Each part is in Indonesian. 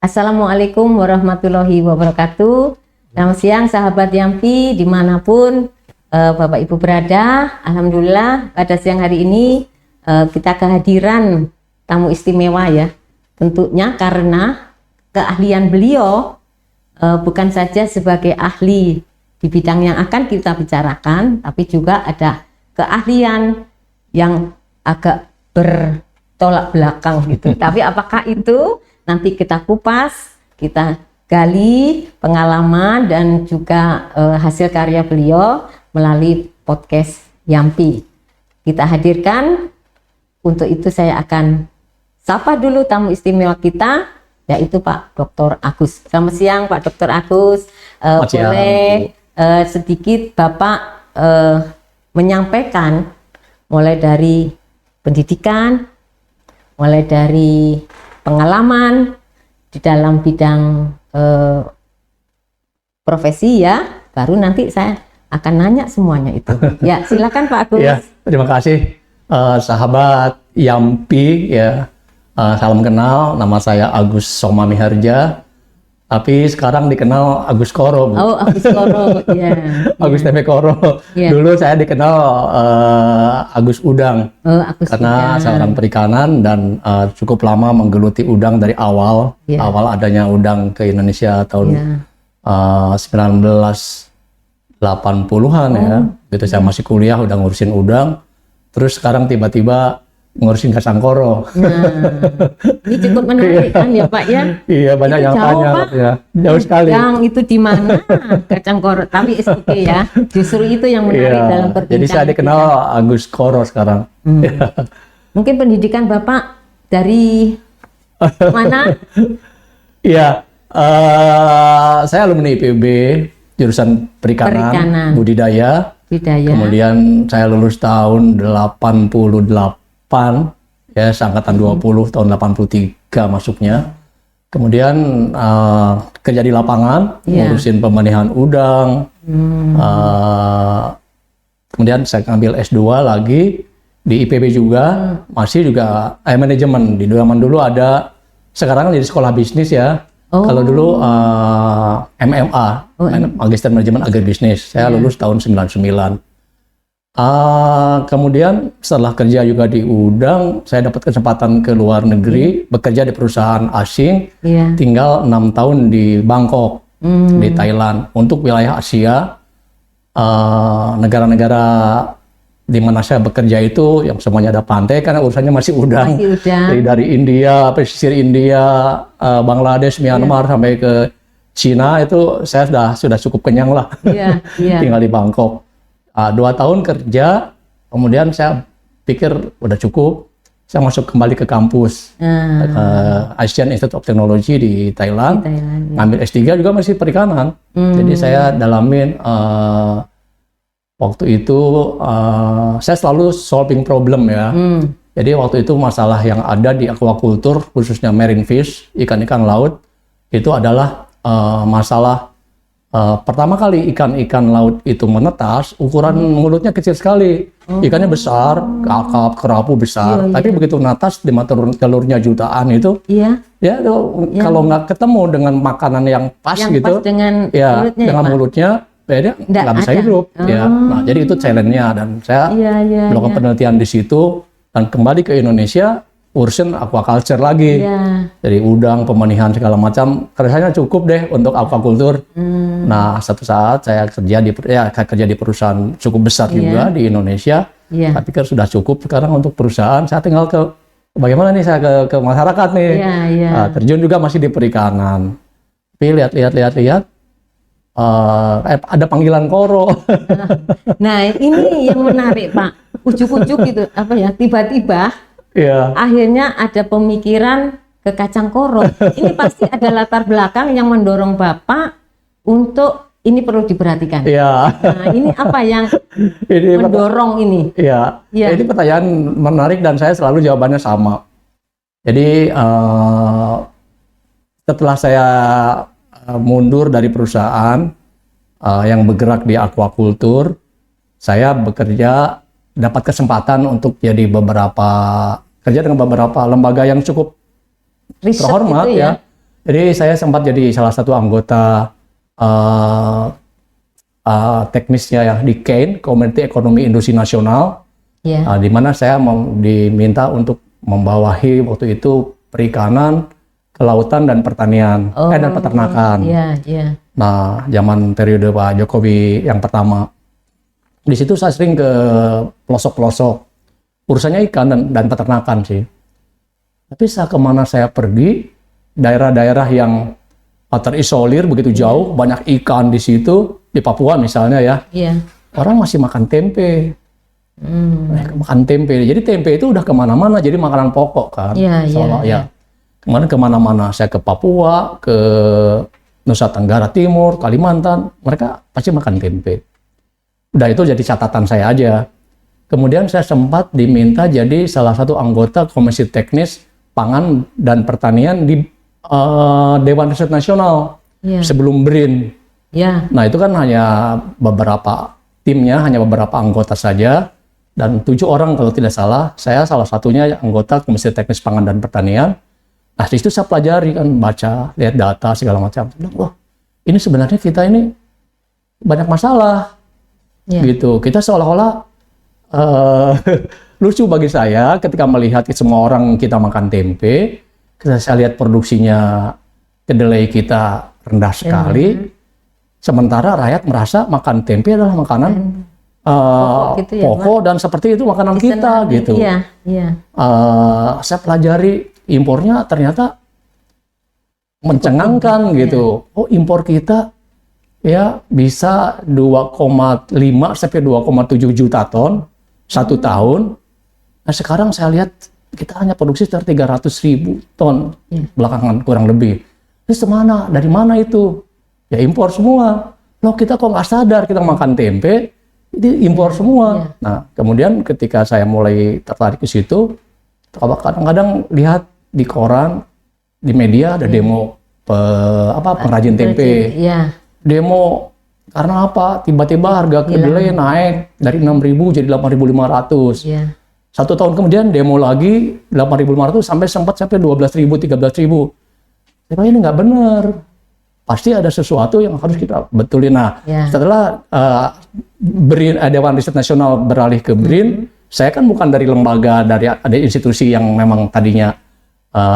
Assalamualaikum warahmatullahi wabarakatuh. Selamat siang sahabat Yampi dimanapun Bapak Ibu berada. Alhamdulillah pada siang hari ini kita kehadiran tamu istimewa ya. Tentunya karena keahlian beliau bukan saja sebagai ahli di bidang yang akan kita bicarakan, tapi juga ada keahlian yang agak bertolak belakang gitu. Tapi apakah itu? Nanti kita kupas, kita gali pengalaman dan juga hasil karya beliau melalui podcast Yampi. Kita hadirkan, untuk itu saya akan sapa dulu tamu istimewa kita, yaitu Pak Dr. Agus. Selamat siang Pak Dr. Agus. Boleh sedikit Bapak menyampaikan mulai dari pendidikan, mulai dari pengalaman di dalam bidang profesi ya, baru nanti saya akan nanya semuanya itu. Ya, silakan Pak Agus. Ya, terima kasih sahabat Yampi ya. Salam kenal, nama saya Agus Soma Miharja. Tapi sekarang dikenal Agus Koro, Bu. Oh, Agus Koro, ya. Agus Tempe Koro. Ya. Dulu saya dikenal Agus Udang. Oh, Agus karena Udang. saya orang perikanan dan cukup lama menggeluti udang dari awal. Ya. Awal adanya udang ke Indonesia tahun 1980-an ya. Gitu saya masih kuliah udah ngurusin udang. Terus sekarang tiba-tiba ngurusin kacang koro. Nah, ini cukup menarik kan ya Pak ya? Iya, banyak itu yang jauh, tanya Pak. ya. Jauh sekali. Yang itu di mana kacang koro? Tapi oke ya. Justru itu yang menarik dalam perbincangan. Jadi saya dikenal Agus Koro sekarang. Mungkin pendidikan Bapak dari mana? Iya, saya alumni IPB jurusan perikanan. Budidaya. Kemudian saya lulus tahun 88 ya, seangkatan 20 tahun 83 masuknya. Kemudian kerja di lapangan, ngurusin pembenihan udang. Kemudian saya ambil S2 lagi di IPB juga, masih juga manajemen. Di zaman dulu ada, sekarang jadi sekolah bisnis ya. Kalau dulu MMA, Magister Manajemen Agribisnis. Saya lulus tahun 99. Kemudian setelah kerja juga di udang, saya dapat kesempatan ke luar negeri, bekerja di perusahaan asing, tinggal 6 tahun di Bangkok, di Thailand. Untuk wilayah Asia, negara-negara di mana saya bekerja itu yang semuanya ada pantai, karena urusannya masih udang. Dari India, pesisir India, Bangladesh, Myanmar sampai ke Cina, itu saya sudah cukup kenyang lah. Tinggal di Bangkok. 2 tahun kerja, kemudian saya pikir udah cukup. Saya masuk kembali ke kampus Asian Institute of Technology di Thailand. Ngambil S3 juga masih perikanan. Jadi saya dalamin waktu itu saya selalu solving problem ya. Jadi waktu itu masalah yang ada di aquaculture, khususnya marine fish, ikan-ikan laut, itu adalah masalah pertama kali ikan-ikan laut itu menetas, ukuran mulutnya kecil sekali. Ikannya besar, kakap, kerapu besar. Tapi begitu netas, di telurnya jutaan itu, kalau nggak ketemu dengan makanan yang pas gitu, pas dengan mulutnya, dia nggak bisa hidup. Nah, jadi itu challenge-nya, dan saya melakukan penelitian di situ, dan kembali ke Indonesia, urusin aquaculture lagi. Dari udang, pembenihan segala macam, kerjanya cukup deh untuk aquaculture. Nah, satu saat saya kerja di perusahaan cukup besar juga di Indonesia. Tapi kan sudah cukup sekarang untuk perusahaan. Saya tinggal bagaimana nih saya ke masyarakat nih. Terjun juga masih di perikanan. Tapi lihat, ada panggilan koro. Nah, ini yang menarik Pak. Ujuk-ujuk gitu, tiba-tiba akhirnya ada pemikiran ke kacang koro. Ini pasti ada latar belakang yang mendorong Bapak untuk ini perlu diperhatikan. Nah, ini apa yang mendorong ini? Ini pertanyaan menarik dan saya selalu jawabannya sama. Jadi setelah saya mundur dari perusahaan yang bergerak di aquaculture, saya dapat kesempatan untuk kerja dengan beberapa lembaga yang cukup terhormat ya. Jadi saya sempat jadi salah satu anggota teknisnya ya di CEIN, Community Ekonomi Industri Nasional, di mana saya diminta untuk membawahi waktu itu perikanan, kelautan dan pertanian, dan peternakan. Nah, zaman periode Pak Jokowi yang pertama, di situ saya sering ke pelosok-pelosok, urusannya ikan dan peternakan sih. Tapi kemana saya pergi, daerah-daerah yang terisolir begitu jauh, banyak ikan di situ, di Papua misalnya ya, orang masih makan tempe. Makan tempe, jadi tempe itu udah kemana-mana, jadi makanan pokok kan. Kemana-mana, saya ke Papua, ke Nusa Tenggara Timur, Kalimantan, mereka pasti makan tempe. Udah itu jadi catatan saya aja. Kemudian saya sempat diminta jadi salah satu anggota Komisi Teknis Pangan dan Pertanian di Dewan Riset Nasional sebelum BRIN. Nah itu kan hanya beberapa timnya, hanya beberapa anggota saja, dan 7 orang kalau tidak salah. Saya salah satunya anggota Komisi Teknis Pangan dan Pertanian. Nah di situ saya pelajari kan, baca, lihat data segala macam. Wah, ini sebenarnya kita ini banyak masalah, gitu. Kita seolah-olah lucu bagi saya ketika melihat semua orang kita makan tempe. Saya lihat produksinya kedelai kita rendah sekali, sementara rakyat merasa makan tempe adalah makanan pokok dan seperti itu makanan kita gitu. Saya pelajari impornya ternyata mencengangkan gitu. Oh, impor kita ya bisa 2,5 sampai 2,7 juta ton satu tahun. Nah sekarang saya lihat kita hanya produksi sekitar 300.000 ton belakangan kurang lebih. Terus dari mana itu? Ya impor semua. Loh kita kok nggak sadar kita makan tempe, itu impor semua. Nah kemudian ketika saya mulai tertarik ke situ, kadang-kadang lihat di koran, di media ada demo pengrajin tempe. Demo karena apa? Tiba-tiba harga kedelai naik dari 6.000 jadi 8.500. 1 tahun kemudian demo lagi 8.500 sampai 12.000, 13.000. Tapi ini nggak benar. Pasti ada sesuatu yang harus kita betulin. Nah, setelah Dewan Riset Nasional beralih ke BRIN, saya kan bukan dari lembaga, ada institusi yang memang tadinya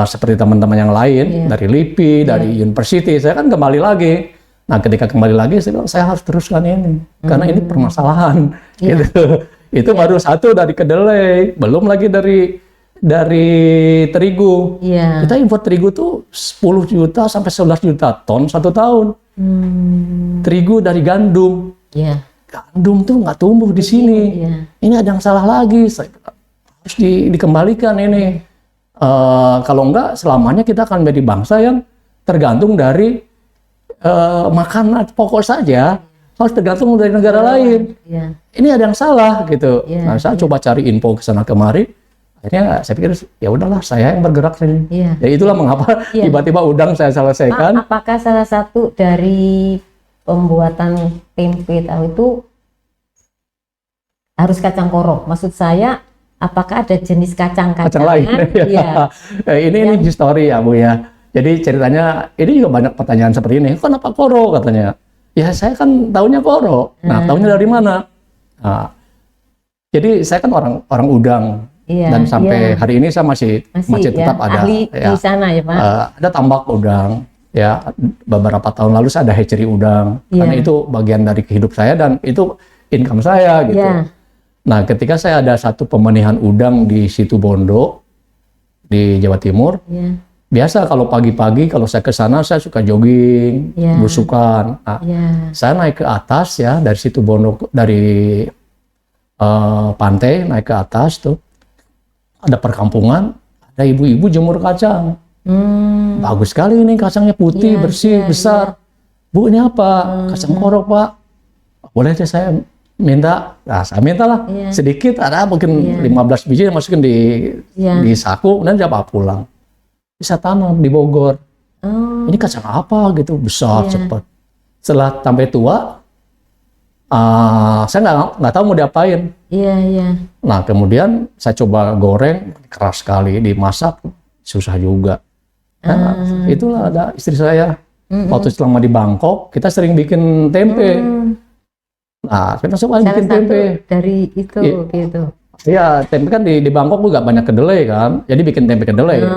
seperti teman-teman yang lain, dari LIPI, dari university. Saya kan kembali lagi. Nah, ketika kembali lagi, saya bilang saya harus teruskan ini karena ini permasalahan. Gitu. Itu baru satu dari kedelai, belum lagi dari terigu. Kita impor terigu tuh 10 juta sampai 11 juta ton 1 tahun. Terigu dari gandum. Gandum tuh nggak tumbuh di sini. Ini ada yang salah lagi. Harus dikembalikan ini. Kalau enggak, selamanya kita akan menjadi bangsa yang tergantung dari makanan pokok saja. Harus tergantung dari negara lain. Ini ada yang salah gitu. Nah, saya coba cari info ke sana kemari. Akhirnya saya pikir ya udahlah saya yang bergerak sini. Ya itulah mengapa tiba-tiba udang saya selesaikan. Apakah salah satu dari pembuatan tempe tahu itu harus kacang koro? Maksud saya apakah ada jenis kacang-kacang lain? Ini histori ya Bu ya. Jadi ceritanya ini juga banyak pertanyaan seperti ini. Kenapa koro katanya? Ya saya kan tahunya koro. Nah tahunya dari mana? Nah, jadi saya kan orang udang dan sampai hari ini saya masih tetap ada ahli di sana ya Pak. Ada tambak udang ya. Beberapa tahun lalu saya ada hatchery udang karena itu bagian dari hidup saya dan itu income saya gitu. Nah ketika saya ada satu pemenihan udang di Situbondo di Jawa Timur. Biasa kalau pagi-pagi kalau saya ke sana saya suka jogging, belusukan. Nah, saya naik ke atas ya dari Situbondo dari pantai naik ke atas tuh ada perkampungan, ada ibu-ibu jemur kacang. Bagus sekali ini kacangnya putih, bersih, besar. Bu ini apa? Kacang koro Pak. Boleh deh saya minta. Nah saya mintalah sedikit, ada mungkin 15 biji yang masukin di saku dan dia bawa pulang. Bisa tanam di Bogor. Ini kacang apa gitu, besar, cepat. Setelah sampai tua, saya nggak tahu mau diapain. Nah kemudian saya coba goreng, keras sekali, dimasak susah juga. Nah, itulah ada istri saya. Waktu selama di Bangkok, kita sering bikin tempe. Nah, kita coba bikin tempe. Dari itu, gitu. Iya, tempe kan di Bangkok juga banyak kedelai kan. Jadi bikin tempe kedelai.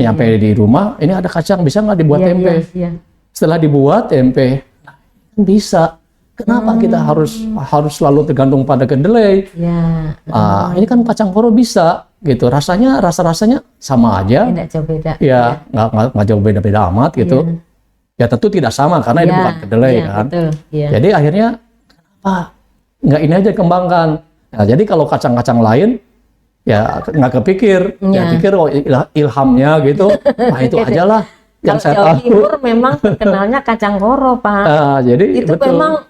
Nyampe di rumah, ini ada kacang, bisa nggak dibuat tempe? Setelah dibuat tempe, bisa. Kenapa kita harus selalu tergantung pada kedelai? Ini kan kacang koro bisa. Gitu, rasanya sama aja. Tidak jauh beda. Ya, nggak jauh beda-beda amat gitu. Ya tentu tidak sama karena ini bukan kedelai kan. Betul. Jadi akhirnya nggak ini aja kembangkan. Nah, jadi kalau kacang-kacang lain ya nggak kepikir. Ya pikir ilhamnya gitu. Nah itu aja lah yang saya tahu. Timur memang kenalnya kacang koro, Pak. Jadi itu betul. Memang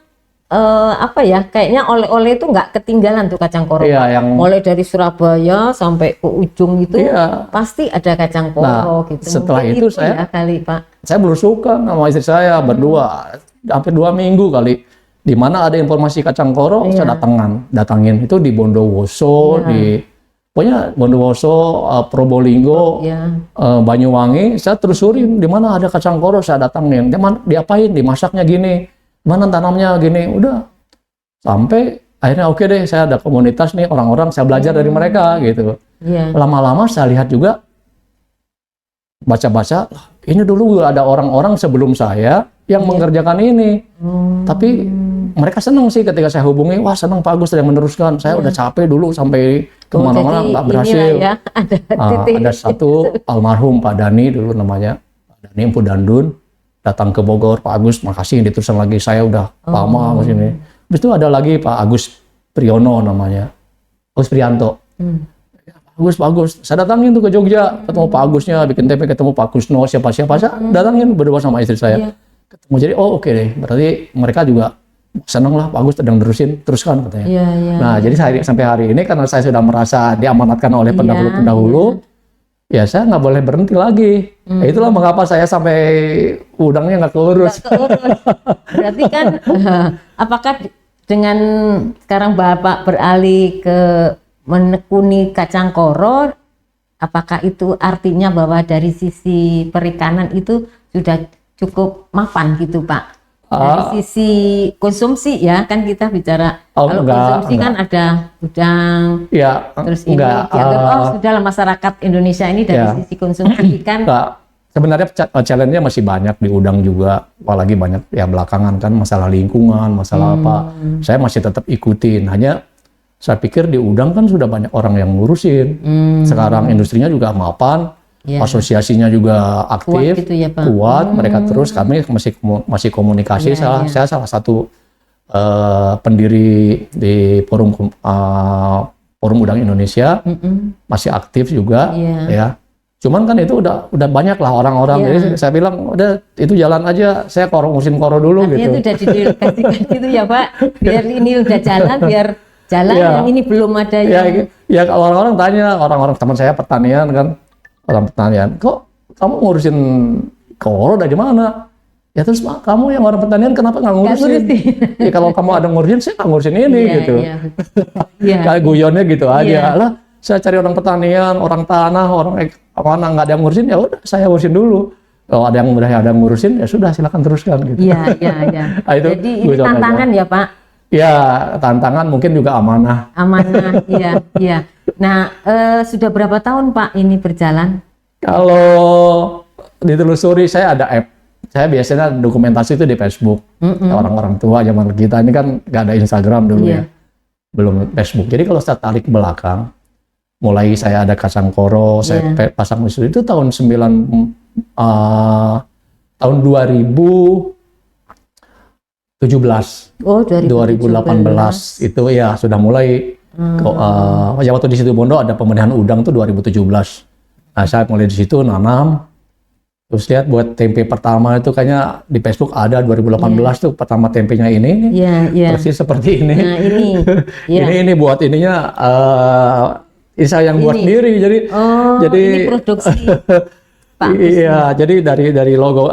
kayaknya oleh-oleh itu nggak ketinggalan tuh kacang koro. Mulai dari Surabaya sampai ke ujung itu pasti ada kacang koro gitu. Setelah mungkin itu saya kali, Pak. Saya berusukan sama istri saya berdua hampir 2 minggu kali. Di mana ada informasi kacang koro, saya datangin itu di Bondowoso, pokoknya Bondowoso, Probolinggo, Banyuwangi. Saya telusurin di mana ada kacang koro, saya datangin. Diapain? Dimasaknya gini. Mana tanamnya gini, udah sampai akhirnya oke deh, saya ada komunitas nih orang-orang, saya belajar dari mereka gitu. Lama-lama saya lihat juga baca-baca, ini dulu ada orang-orang sebelum saya yang mengerjakan ini, tapi mereka senang sih ketika saya hubungi, wah senang Pak Agus yang meneruskan, saya udah capek dulu sampai kemana-mana nggak berhasil. Ada satu almarhum Pak Dani dulu namanya, Pak Dani Empu Dandun. Datang ke Bogor, Pak Agus, makasih diterusan lagi, saya udah lama ke sini. Habis itu ada lagi Pak Agus Priyono namanya, Agus Prianto. Pak Agus, saya datangin tuh ke Jogja, ketemu Pak Agusnya, bikin tempe, ketemu Pak Kusno, siapa-siapa, saya datangin berdua sama istri saya. Ketemu, jadi oke deh, berarti mereka juga seneng lah, Pak Agus sedang teruskan katanya. Nah, jadi sampai hari ini karena saya sudah merasa diamanatkan oleh pendahulu-pendahulu, ya saya nggak boleh berhenti lagi. Itulah mengapa saya sampai udangnya nggak keurus. Berarti kan, apakah dengan sekarang Bapak beralih ke menekuni kacang koro, apakah itu artinya bahwa dari sisi perikanan itu sudah cukup mapan gitu Pak? Dari sisi konsumsi ya, kan kita bicara kalau konsumsi kan ada udang, terus ini sudahlah masyarakat Indonesia ini dari sisi konsumsi kan. Sebenarnya challenge-nya masih banyak di udang juga, apalagi banyak ya belakangan kan masalah lingkungan, masalah apa. Saya masih tetap ikutin, hanya saya pikir di udang kan sudah banyak orang yang ngurusin. Sekarang industrinya juga mapan. Asosiasinya juga aktif, kuat, mereka terus, kami masih komunikasi. Saya salah satu pendiri di forum Udang Indonesia, masih aktif juga, ya. Cuman kan itu udah banyak lah orang-orang, jadi saya bilang udah itu jalan aja, saya musim koro dulu. Artinya gitu. Itu udah didelegasikan gitu ya Pak, biar ini udah jalan, biar jalan yang ini belum ada ya kalau orang-orang tanya, orang-orang teman saya pertanian kan, orang pertanian, kok kamu ngurusin koro dari mana? Ya terus kamu yang orang pertanian kenapa nggak ngurusin? Ya kalau kamu ada ngurusin, saya nggak ngurusin ini gitu. Kayak guyonnya gitu aja. Lah, saya cari orang pertanian, orang tanah, orang mana nggak ada yang ngurusin, ya udah saya ngurusin dulu. Kalau ada yang udah ada ngurusin, ya sudah silakan teruskan gitu. Iya. Nah, jadi ini tantangan aja. Ya Pak? Ya tantangan, mungkin juga amanah. Amanah, iya. Nah, sudah berapa tahun Pak ini berjalan? Kalau ditelusuri, saya ada app. Saya biasanya dokumentasi itu di Facebook. Orang-orang tua zaman kita ini kan nggak ada Instagram dulu ya. Belum Facebook. Jadi kalau saya tarik ke belakang, mulai saya ada kacang koro, saya pasang itu tahun 2017. Oh, 2018 itu ya sudah mulai. Waktu di situ Bondo ada pembenahan udang tuh 2017. Nah, saya mulai di situ nanam. Terus lihat buat tempe pertama itu kayaknya di Facebook ada 2018 tuh pertama tempenya ini. Persis seperti ini. Nah, ini buat ininya saya yang buat sendiri. Jadi ini produksi. Pak, iya, jadi dari logo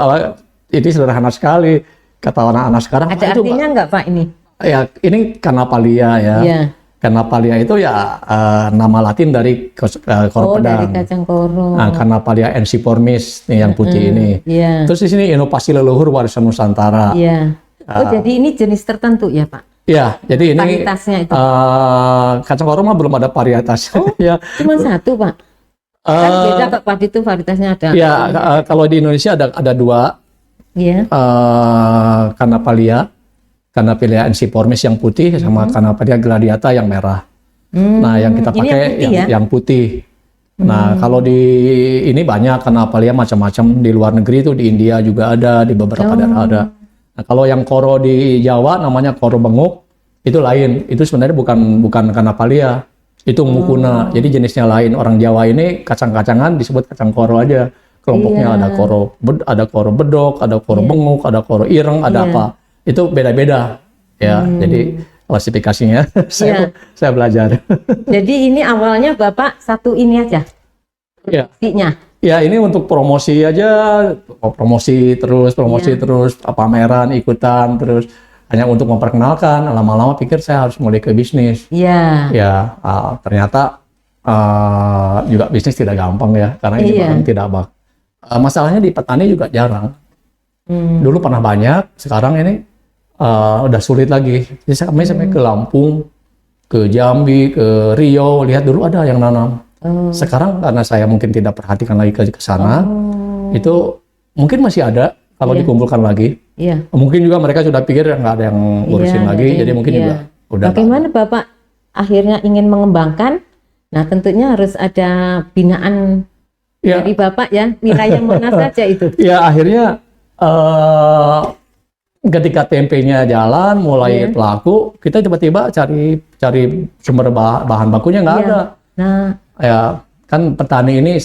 ini sederhana sekali. Kata anak-anak sekarang ada artinya nggak Pak ini? Ya, ini Canapalia ya. Carnappalia itu ya nama Latin dari koro pedang. Dari kacang koro. Nah, Carnappalia ensiformis nih yang putih ini. Yeah. Terus di sini inovasi leluhur warisan Nusantara. Iya. Jadi ini jenis tertentu ya Pak? Iya, jadi ini varietasnya itu. Kacang koro mah belum ada varietas. Oh, ya. Cuma satu Pak. Kan beda Pak, padi itu varietasnya ada. Ya, kalau di Indonesia ada dua. Iya. Carnappalia ensiformis yang putih sama Carnappalia gladiata yang merah. Nah, yang kita pakai yang putih. Nah, kalau di ini banyak Carnappalia macam-macam di luar negeri itu, di India juga ada, di beberapa daerah ada. Nah, kalau yang koro di Jawa namanya koro benguk, itu lain. Itu sebenarnya bukan Carnappalia, itu mukuna. Jadi jenisnya lain. Orang Jawa ini kacang-kacangan disebut kacang koro aja. Kelompoknya ada koro bedok, ada koro benguk, ada koro ireng, ada apa. Itu beda-beda ya. Jadi klasifikasinya saya belajar. Jadi ini awalnya Bapak satu ini aja. Iya. Ya, ini untuk promosi aja, promosi terus, pameran, ikutan, terus hanya untuk memperkenalkan. Lama-lama pikir saya harus mulai ke bisnis. Iya. Ya, ternyata juga bisnis tidak gampang ya, karena ini barang tidak masalahnya di petani juga jarang. Dulu pernah banyak, sekarang ini udah sulit lagi. Jadi kami sampai ke Lampung, ke Jambi, ke Riau, lihat dulu ada yang nanam. Sekarang karena saya mungkin tidak perhatikan lagi ke sana, itu mungkin masih ada kalau dikumpulkan lagi. Mungkin juga mereka sudah pikir nggak ada yang ngurusin lagi, jadi mungkin juga udah. Bagaimana Bapak akhirnya ingin mengembangkan? Nah, tentunya harus ada binaan dari Bapak ya, wilayah mana saja itu. Ya, akhirnya ketika tempenya jalan, mulai pelaku, kita tiba-tiba cari sumber bahan bakunya nggak ada. Nah, ya kan petani ini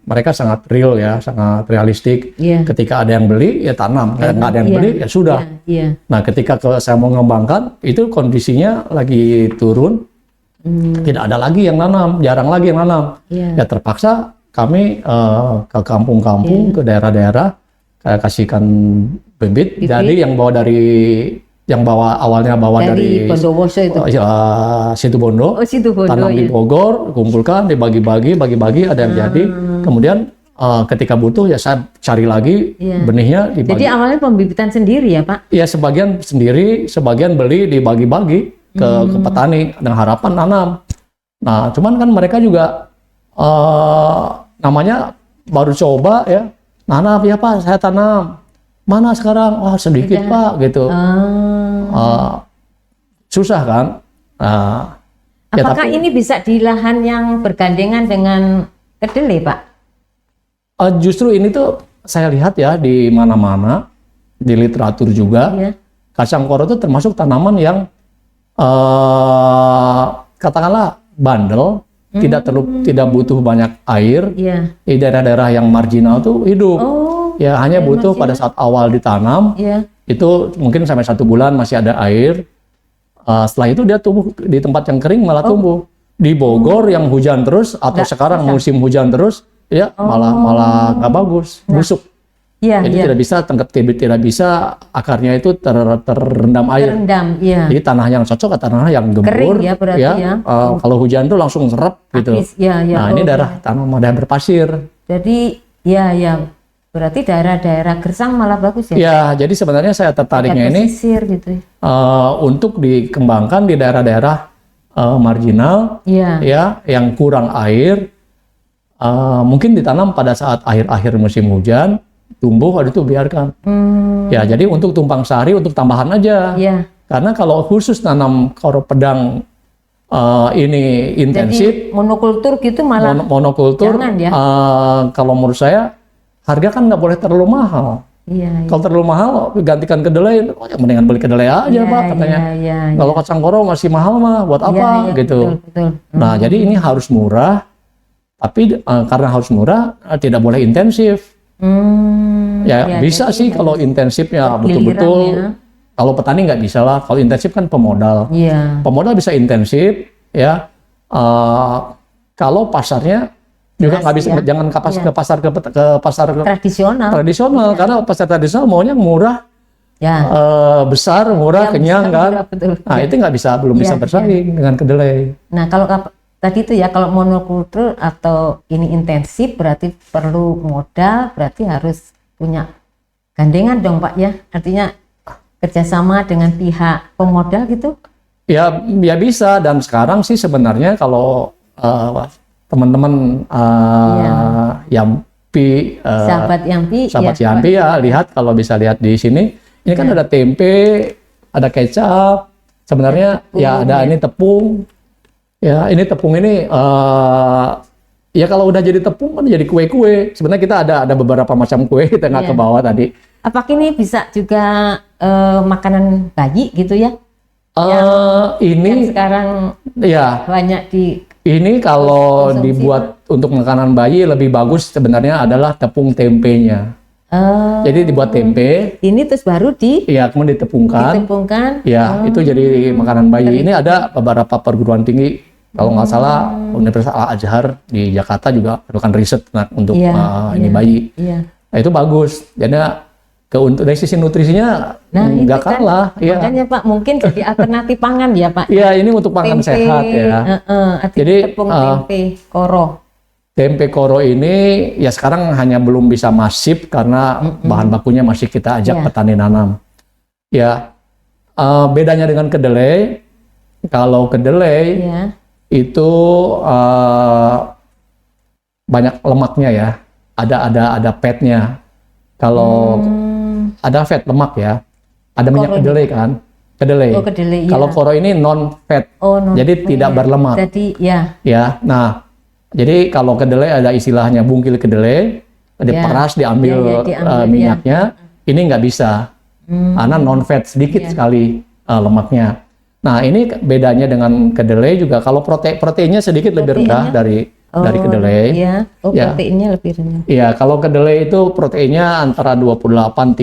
mereka sangat real ya, sangat realistik. Ketika ada yang beli ya tanam, nggak ada yang beli ya sudah. Nah, ketika saya mau mengembangkan itu kondisinya lagi turun, tidak ada lagi yang nanam, jarang lagi yang nanam. Ya terpaksa kami ke kampung-kampung, ke daerah-daerah, kasihkan bibit. Jadi yang awalnya dari Bondowoso itu. Situbondo, tanam di Bogor, kumpulkan, dibagi-bagi, ada yang jadi. Kemudian ketika butuh ya saya cari lagi benihnya dibagi. Jadi awalnya pembibitan sendiri ya Pak? Ya sebagian sendiri, sebagian beli, dibagi-bagi ke petani dengan harapan nanam. Nah cuman kan mereka juga namanya baru coba ya, nanam ya Pak saya tanam. Mana sekarang? Wah sedikit Pak gitu. Susah kan? Apakah ini bisa di lahan yang bergandengan dengan kedelai Pak? Justru ini tuh saya lihat ya di mana-mana, di literatur juga, kacang koro itu termasuk tanaman yang katakanlah bandel, tidak butuh banyak air. Di daerah-daerah yang marginal tuh hidup. Ya hanya butuh pada saat awal ditanam, itu mungkin sampai 1 bulan masih ada air. Setelah itu dia tumbuh di tempat yang kering malah tumbuh. Di Bogor yang hujan terus atau sekarang musim hujan terus, ya malah nggak bagus, busuk. Jadi tidak bisa tangkap tibit, tidak bisa akarnya itu terendam air. Jadi tanah yang cocok tanah yang gembur. Kering ya berarti ya. Kalau hujan tuh langsung serap gitu. Nah ini daerah tanah berpasir. Jadi berarti daerah-daerah gersang malah bagus ya? Ya, jadi sebenarnya saya tertariknya ini gitu. Untuk dikembangkan di daerah-daerah marginal, ya, yang kurang air, mungkin ditanam pada saat akhir-akhir musim hujan, tumbuh, itu biarkan. Ya, jadi untuk tumpang sari, untuk tambahan aja. Karena kalau khusus nanam koro pedang ini intensif, jadi monokultur gitu malah monokultur, jangan ya. Kalau menurut saya harga kan nggak boleh terlalu mahal. Kalau terlalu mahal, gantikan kedelai, mendingan beli kedelai aja Pak katanya. Kalau kacang koro masih mahal mah, buat apa gitu. Betul. Nah jadi ini harus murah, tapi karena harus murah tidak boleh intensif. Bisa sih kalau intensifnya betul-betul. Kalau petani nggak bisa lah. Kalau intensif kan pemodal. Pemodal bisa intensif ya. Kalau pasarnya juga nggak bisa, jangan ke pasar tradisional. Karena pasar tradisional maunya murah, besar, murah, kenyang kan. Betul. Nah itu belum bisa bersaing dengan kedelai. Nah kalau tadi itu ya, kalau monokultur atau ini intensif berarti perlu modal, berarti harus punya gandengan dong Pak ya, artinya kerjasama dengan pihak pemodal gitu. Ya bisa, dan sekarang sih sebenarnya kalau teman-teman Yampi, sahabat Yampi ya, lihat kalau bisa lihat di sini, ini kan ada tempe, ada kecap, sebenarnya tepung, ada ini tepung. Ya, ini tepung ini ya kalau udah jadi tepung kan jadi kue-kue. Sebenarnya kita ada beberapa macam kue kita nggak ke bawah tadi. Apakah ini bisa juga makanan bayi gitu ya? Ini yang sekarang banyak di. Ini kalau dibuat untuk makanan bayi lebih bagus sebenarnya adalah tepung tempenya. Jadi dibuat tempe. Ini terus baru kemudian ditepungkan. Ya, itu jadi makanan bayi. Ini ada beberapa perguruan tinggi. Kalau nggak salah, Universitas Al-Azhar di Jakarta juga melakukan riset untuk ini bayi. Nah, itu bagus. Jadi dari sisi nutrisinya nggak kalah. Makanya Pak, mungkin jadi alternatif pangan ya Pak. Iya, ini untuk pangan sehat ya. Jadi tepung tempe koro. Tempe koro ini ya sekarang hanya belum bisa masif karena bahan bakunya masih kita ajak petani nanam. Ya, bedanya dengan kedelai, kalau kedelai itu banyak lemaknya ya, ada fatnya. Kalau ada fat lemak ya, ada minyak kedelai kan, kedelai. Kalau koro ini non fat, jadi tidak berlemak. Jadi nah, jadi kalau kedelai ada istilahnya bungkil kedelai, diperas diambil minyaknya, ini nggak bisa, karena non fat sedikit sekali lemaknya. Nah ini bedanya dengan kedelai juga, kalau proteinnya sedikit lebih rendah dari kedelai. Proteinnya lebih rendah. Iya, kalau kedelai itu proteinnya antara 28-32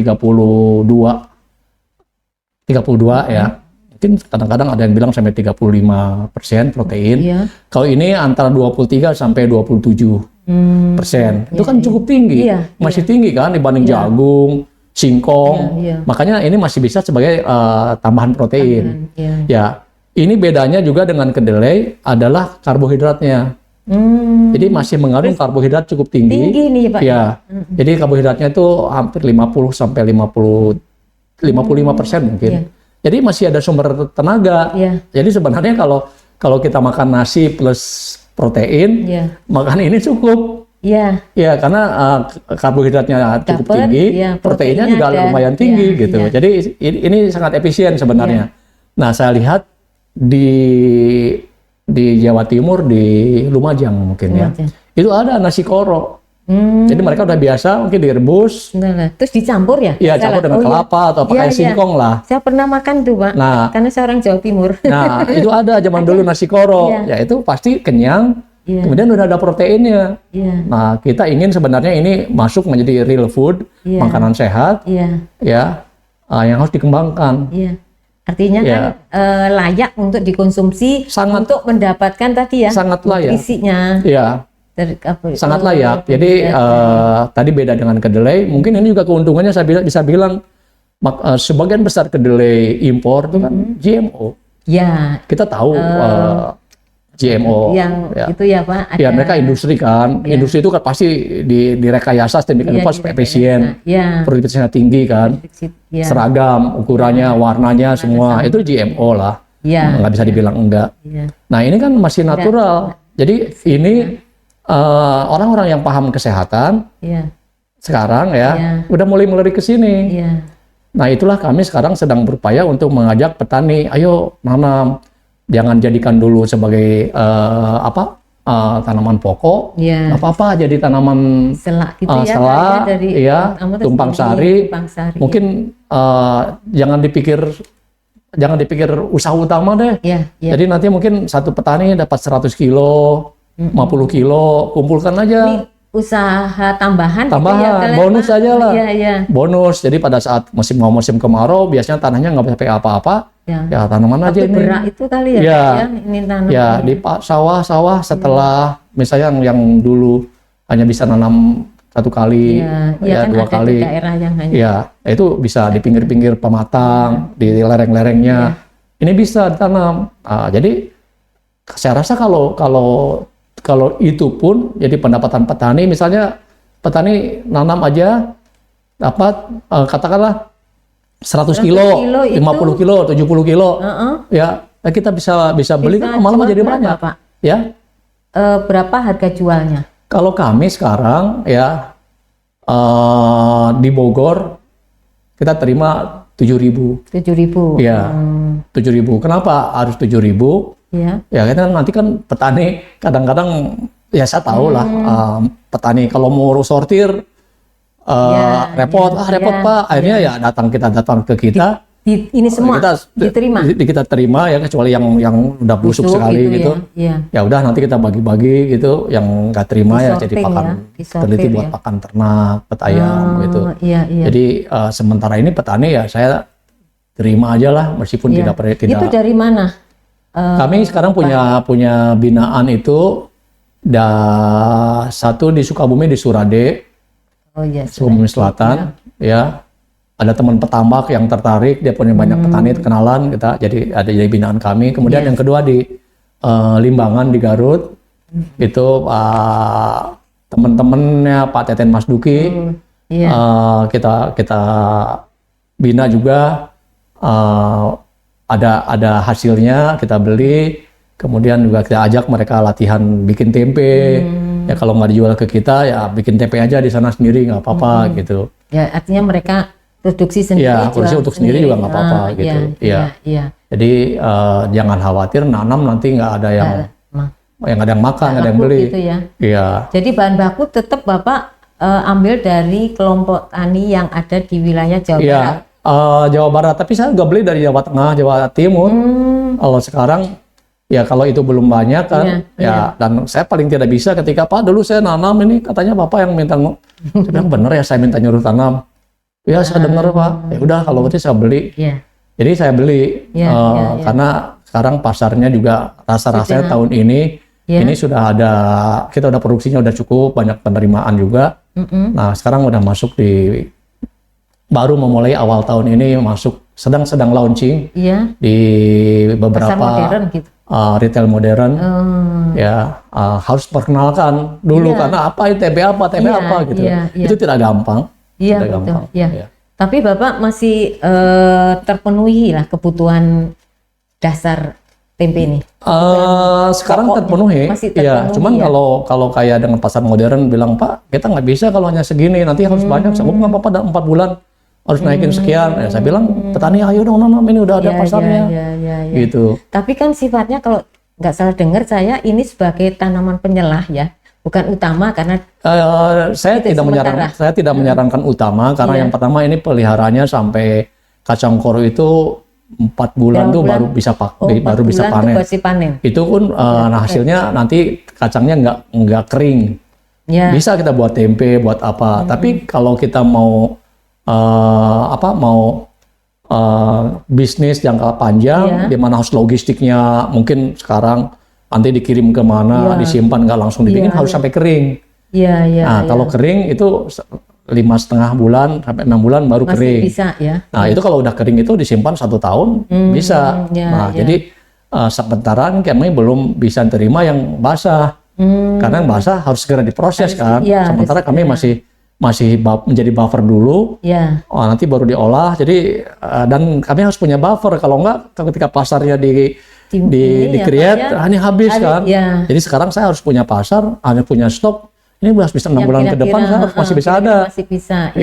ya. Mungkin kadang-kadang ada yang bilang sampai 35% protein. Kalau ini antara 23 sampai 27%. Itu kan cukup tinggi. Masih tinggi kan dibanding jagung, singkong. Makanya ini masih bisa sebagai tambahan protein. Ya, ini bedanya juga dengan kedelai adalah karbohidratnya. Jadi masih mengandung karbohidrat cukup tinggi. Tinggi nih Pak. Jadi karbohidratnya itu hampir 50 sampai 55% mungkin. Jadi masih ada sumber tenaga. Jadi sebenarnya kalau kita makan nasi plus protein, makan ini cukup. Ya, karena karbohidratnya cukup tinggi, proteinnya juga lumayan tinggi gitu. Jadi ini sangat efisien sebenarnya. Nah, saya lihat di Jawa Timur, di Lumajang mungkin ya, itu ada nasi koro. Jadi mereka udah biasa mungkin direbus, terus dicampur ya? Iya, campur dengan kelapa atau pakai singkong lah. Saya pernah makan tuh Pak, karena saya orang Jawa Timur. Nah, itu ada zaman dulu nasi koro, ya itu pasti kenyang. Kemudian udah ada proteinnya. Nah, kita ingin sebenarnya ini masuk menjadi real food, makanan sehat, ya, yang harus dikembangkan. Artinya kan layak untuk dikonsumsi, untuk mendapatkan tadi ya, sangat layak. Nutrisinya. Sangat layak. Jadi tadi beda dengan kedelai. Mungkin ini juga keuntungannya saya bisa bilang sebagian besar kedelai impor itu kan GMO. Kita tahu GMO yang itu ya Pak. Ya mereka industri kan, industri itu kan pasti direkayasa sedemikian rupa supaya efisien, produktivitasnya tinggi kan, seragam ukurannya, warnanya semua itu GMO lah, nggak bisa dibilang enggak. Nah ini kan masih natural, jadi ini orang-orang yang paham kesehatan sekarang ya udah mulai melirik ke sini. Nah itulah kami sekarang sedang berupaya untuk mengajak petani, ayo nanam. Jangan jadikan dulu sebagai tanaman pokok, apa-apa jadi tanaman selak gitu tumpang sari. Mungkin jangan dipikir usaha utama deh. Jadi nanti mungkin satu petani dapat 100 kilo, 50 kilo, kumpulkan aja. Ini usaha tambahan gitu ya, bonus aja lah. Bonus. Jadi pada saat musim kemarau biasanya tanahnya nggak sampai apa-apa. Ya tanaman aja ini. Berak itu kali ya. Ini tanam. Di sawah setelah misalnya yang dulu hanya bisa nanam 1 1 kali, ya kan 2 ada kali. Di daerah yang hanya. Ya, itu bisa di pinggir-pinggir pematang, di lereng-lerengnya. Ini bisa ditanam. Jadi saya rasa kalau itu pun jadi pendapatan petani, misalnya petani nanam aja dapat katakanlah 100 kilo, 50 kilo, 70 kilo, ya kita bisa beli kan malah jadi banyak, Pak? Ya. Berapa harga jualnya? Kalau kami sekarang ya di Bogor kita terima 7.000. 7.000. Ya, 7.000. Kenapa harus 7.000? Ya. Ya kita nanti kan petani kadang-kadang ya saya tahu lah petani kalau mau sortir repot Pak. Akhirnya ya kita datang ke kita. Ini semua kita terima ya, kecuali yang udah busuk sekali gitu. Ya udah nanti kita bagi-bagi gitu, yang nggak terima ya jadi pakan peneliti buat pakan ternak, pet ayam gitu. Jadi sementara ini petani ya saya terima aja lah meskipun tidak. Itu dari mana? Kami sekarang punya binaan itu satu di Sukabumi, di Surade, Sukabumi Selatan, ya. Ada teman petambak yang tertarik, dia punya banyak petani kenalan, kita jadi binaan kami. Kemudian yang kedua di Limbangan di Garut, itu teman-temannya Pak Teten Mas Duki, kita bina juga, ada hasilnya kita beli, kemudian juga kita ajak mereka latihan bikin tempe. Ya kalau nggak dijual ke kita ya bikin tempe aja di sana sendiri nggak apa-apa gitu. Ya artinya mereka produksi sendiri. Ya, produksi untuk sendiri juga nggak apa-apa gitu. Jadi jangan khawatir nanam nanti nggak ada yang ada yang makan, nggak ada yang beli. Gitu ya. Iya. Jadi bahan baku tetap Bapak ambil dari kelompok tani yang ada di wilayah Jawa Barat. Jawa Barat. Tapi saya juga beli dari Jawa Tengah, Jawa Timur. Kalau sekarang ya kalau itu belum banyak kan, dan saya paling tidak bisa ketika Pak dulu saya nanam ini katanya Bapak yang minta. Saya bilang bener ya saya minta nyuruh tanam. Ya saya dengar Pak, ya udah kalau gitu saya beli. Jadi saya beli karena sekarang pasarnya juga rasa-rasanya tahun ini sudah ada, kita udah produksinya udah cukup, banyak penerimaan juga. Nah sekarang udah masuk baru memulai awal tahun ini masuk sedang launching di beberapa modern gitu. Retail modern. Ya harus perkenalkan dulu karena apa TB apa gitu. Itu tidak gampang. Iya betul. Tapi Bapak masih terpenuhi lah kebutuhan dasar tempe ini. Sekarang terpenuhi. Ya, cuman kalau kayak dengan pasar modern bilang Pak, kita nggak bisa kalau hanya segini, nanti harus banyak. Saya ngomong nggak apa-apa, 4 bulan harus naikin sekian. Ya, saya bilang petani ayo dong nanam, ini udah ada pasarnya. Gitu. Tapi kan sifatnya kalau nggak salah dengar saya ini sebagai tanaman penyelah ya. Bukan utama karena saya tidak menyarankan utama karena yang pertama ini peliharanya sampai kacang koro itu 4 bulan tuh baru bisa panen. Itu pun hasilnya nanti kacangnya nggak kering. Bisa kita buat tempe, buat apa. Tapi kalau kita mau bisnis jangka panjang, di mana harus logistiknya mungkin sekarang nanti dikirim ke mana, disimpan nggak langsung dibikin, harus sampai kering. Kalau kering itu 5,5 bulan sampai 6 bulan baru kering. Bisa ya. Nah itu kalau udah kering itu disimpan 1 tahun bisa. Jadi sementara kami belum bisa terima yang basah, karena yang basah harus segera diproses kan. Sementara kami masih menjadi buffer dulu. Nanti baru diolah. Jadi dan kami harus punya buffer, kalau enggak ketika pasarnya di-create, ini habis kan. Jadi sekarang saya harus punya pasar, hanya punya stok. Ini bisa 6 bulan ke depan saya harus masih bisa ada. Masih bisa.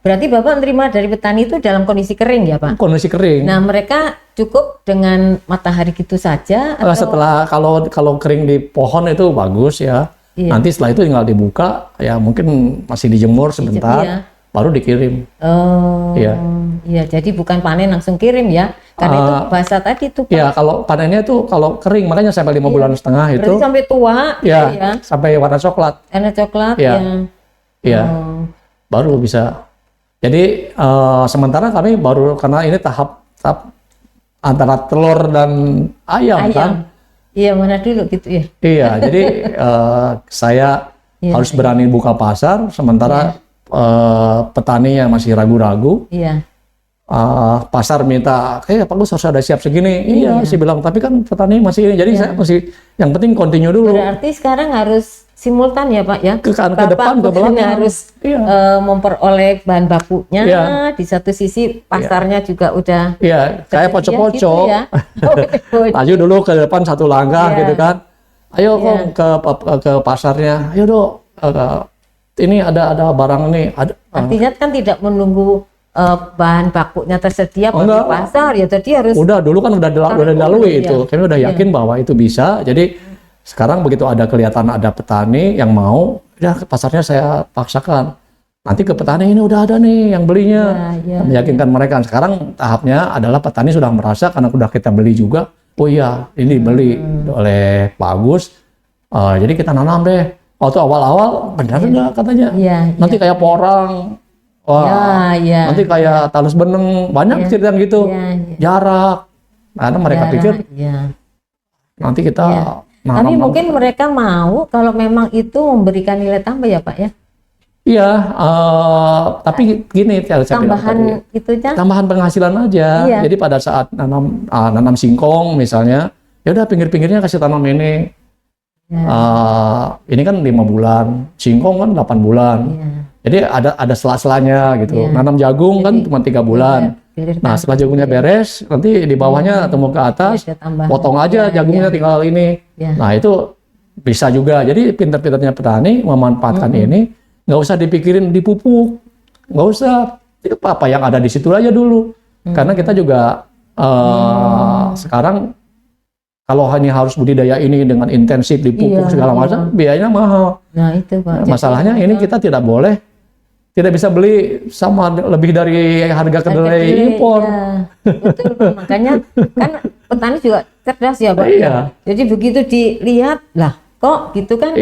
Berarti Bapak menerima dari petani itu dalam kondisi kering ya Pak? Kondisi kering. Nah mereka cukup dengan matahari gitu saja? Atau? Setelah kalau kering di pohon itu bagus ya. Nanti setelah itu tinggal dibuka, ya mungkin masih dijemur sebentar. Baru dikirim. Iya, jadi bukan panen langsung kirim ya, karena itu basah tadi tuh Pak. Iya, kalau panennya itu kalau kering, makanya sampai 5 bulan setengah itu. Berarti sampai tua ya, sampai warna coklat. Warna coklat Iya, baru bisa. Jadi sementara kami baru, karena ini tahap antara telur dan ayam. Kan. Iya, mana dulu gitu ya. Iya, jadi saya harus berani buka pasar, sementara petaninya masih ragu-ragu. Pasar minta, kayak Pak Gus harus ada siap segini. Iya, saya bilang, tapi kan petani masih ini, jadi saya masih, yang penting continue dulu. Berarti sekarang harus simultan ya Pak ya? Ke depan, ke belakang. Harus memperoleh bahan bakunya, di satu sisi pasarnya juga udah. Iya, kayak pocok-pocok. Gitu ya? Maju dulu ke depan satu langkah gitu kan. Ayo ke pasarnya, ayo dong. Ini ada barang ini. Artinya kan tidak menunggu bahan bakunya tersedia di pasar ya, jadi harus dulu kan udah dilalui itu. Kami udah yakin bahwa itu bisa. Jadi sekarang begitu ada kelihatan ada petani yang mau, ya pasarnya saya paksakan. Nanti ke petani ini udah ada nih yang belinya. Meyakinkan mereka. Sekarang tahapnya adalah petani sudah merasa karena udah kita beli juga. Oh iya, ini dibeli oleh Pak Agus. Jadi kita nanam deh. Waktu awal-awal benar enggak katanya. Nanti kayak porang. Wah, nanti kayak talus beneng, banyak cerita gitu, jarak, karena mereka pikir nanti kita. Tapi mungkin mereka mau kalau memang itu memberikan nilai tambah ya Pak ya? Iya, tapi gini, tambahan itunya? Tambahan penghasilan aja. Jadi pada saat nanam singkong misalnya, ya udah pinggir-pinggirnya kasih tanam ini. Ini kan 5 bulan, singkong kan 8 bulan. Jadi ada sela-selanya gitu. Nanam jagung kan cuma 3 bulan. Nah setelah jagungnya beres, nanti di bawahnya tumbuh ke atas, potong aja jagungnya tinggal ini. Nah itu bisa juga. Jadi pintar-pintarnya petani memanfaatkan ini, nggak usah dipikirin dipupuk, nggak usah. Apa yang ada di situ aja dulu. Karena kita juga sekarang kalau hanya harus budidaya ini dengan intensif dipupuk segala macam, biayanya mahal. Nah itu Pak. Masalahnya ini kita tidak bisa beli sama lebih dari harga kedelai impor. Betul Pak. Makanya kan petani juga cerdas ya Pak. Jadi begitu dilihat lah kok gitu kan.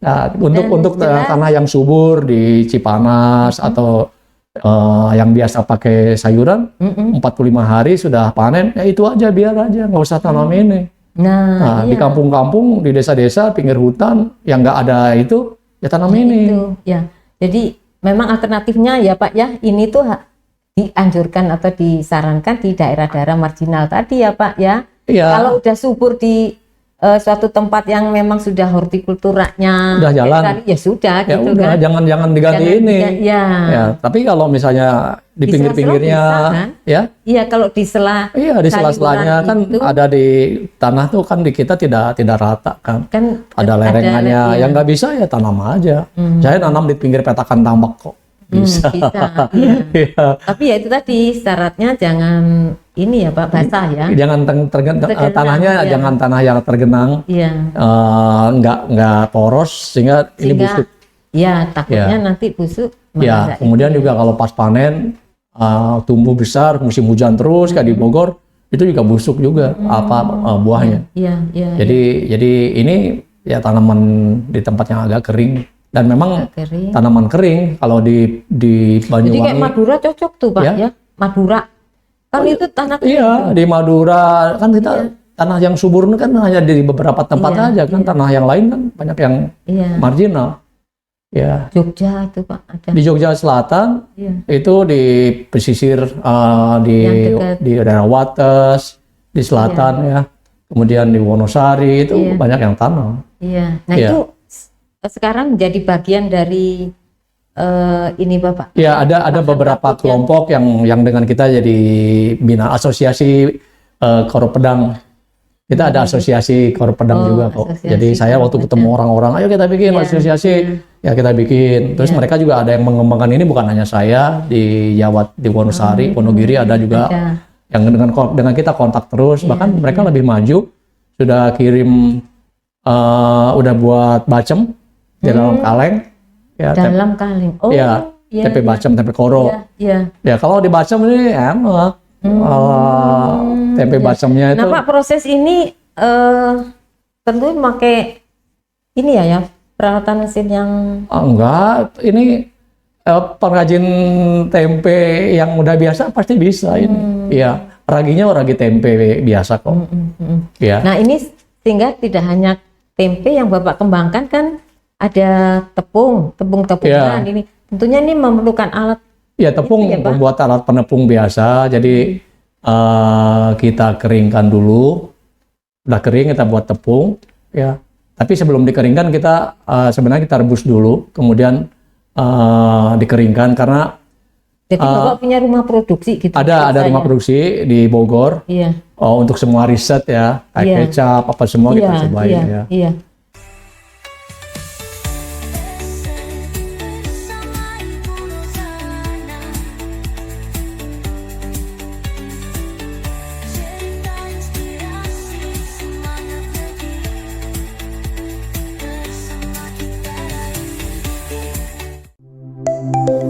Nah, untuk tanah yang subur di Cipanas atau yang biasa pakai sayuran, 45 hari sudah panen, ya itu aja biar aja, nggak usah tanam ini. Nah, di kampung-kampung, di desa-desa, pinggir hutan, yang nggak ada itu, ya tanam ini. Jadi memang alternatifnya ya Pak ya, ini tuh dianjurkan atau disarankan di daerah-daerah marginal tadi ya Pak ya. Kalau udah subur di suatu tempat yang memang sudah hortikulturanya udah jalan, ya sudah ya gitu udah, kan. Jangan diganti ini. Tapi kalau misalnya di pinggir-pinggirnya, kalau di sela, di sela-selanya kan itu, ada di tanah tuh kan di kita tidak rata kan ada lerengnya, yang nggak bisa ya tanam aja. Saya nanam di pinggir petakan tambak kok bisa. Tapi ya itu tadi syaratnya jangan ini ya Pak, basah ya. Jangan tanahnya jangan tanah yang tergenang, nggak poros sehingga ini busuk. Takutnya nanti busuk. Kemudian juga kalau pas panen tumbuh besar, musim hujan terus kayak di Bogor, itu juga busuk juga buahnya. Jadi ini ya tanaman di tempat yang agak kering. Dan memang tanaman kering kalau di Banyuwangi. Jadi kayak Madura cocok tuh Pak ya? Madura. Kan itu tanah kering. Di Madura kan kita tanah yang subur kan hanya di beberapa tempat aja kan. Tanah yang lain kan banyak yang marginal. Jogja itu Pak ada. Di Jogja Selatan itu di pesisir di daerah Wates di selatan ya. Kemudian di Wonosari itu banyak yang tanam. Nah itu sekarang menjadi bagian dari ini Bapak. Ada beberapa kelompok yang dengan kita jadi bina asosiasi korup pedang. Kita ada asosiasi korup pedang juga kok. Jadi saya waktu ketemu orang-orang, ayo kita bikin asosiasi, ya kita bikin. Terus mereka juga ada yang mengembangkan ini, bukan hanya saya di Jawa, di Wonosari, Wonogiri ada juga yang dengan kita kontak terus. Bahkan mereka lebih maju, sudah kirim, udah buat bacem di dalam kaleng. Dalam kaleng. Tempe bacem, tempe koro. Ya kalau di bacem ini enak. Tempe bacemnya itu. Nah Pak, proses ini tentu pakai ini ya peralatan mesin yang enggak, ini pengrajin tempe yang udah biasa pasti bisa ini. Raginya ragi tempe biasa kok. Nah ini sehingga tidak hanya tempe yang Bapak kembangkan kan, ada tepung-tepungan ini. Tentunya ini memerlukan alat. Ya, tepung membuat alat penepung biasa. Jadi kita keringkan dulu. Udah kering kita buat tepung, ya. Tapi sebelum dikeringkan kita sebenarnya kita rebus dulu, kemudian dikeringkan karena. Jadi Bapak punya rumah produksi gitu? Ada rumah produksi di Bogor. Iya. Untuk semua riset ya, kayak kecap apa semua kita cobain ya. Iya. Thank you.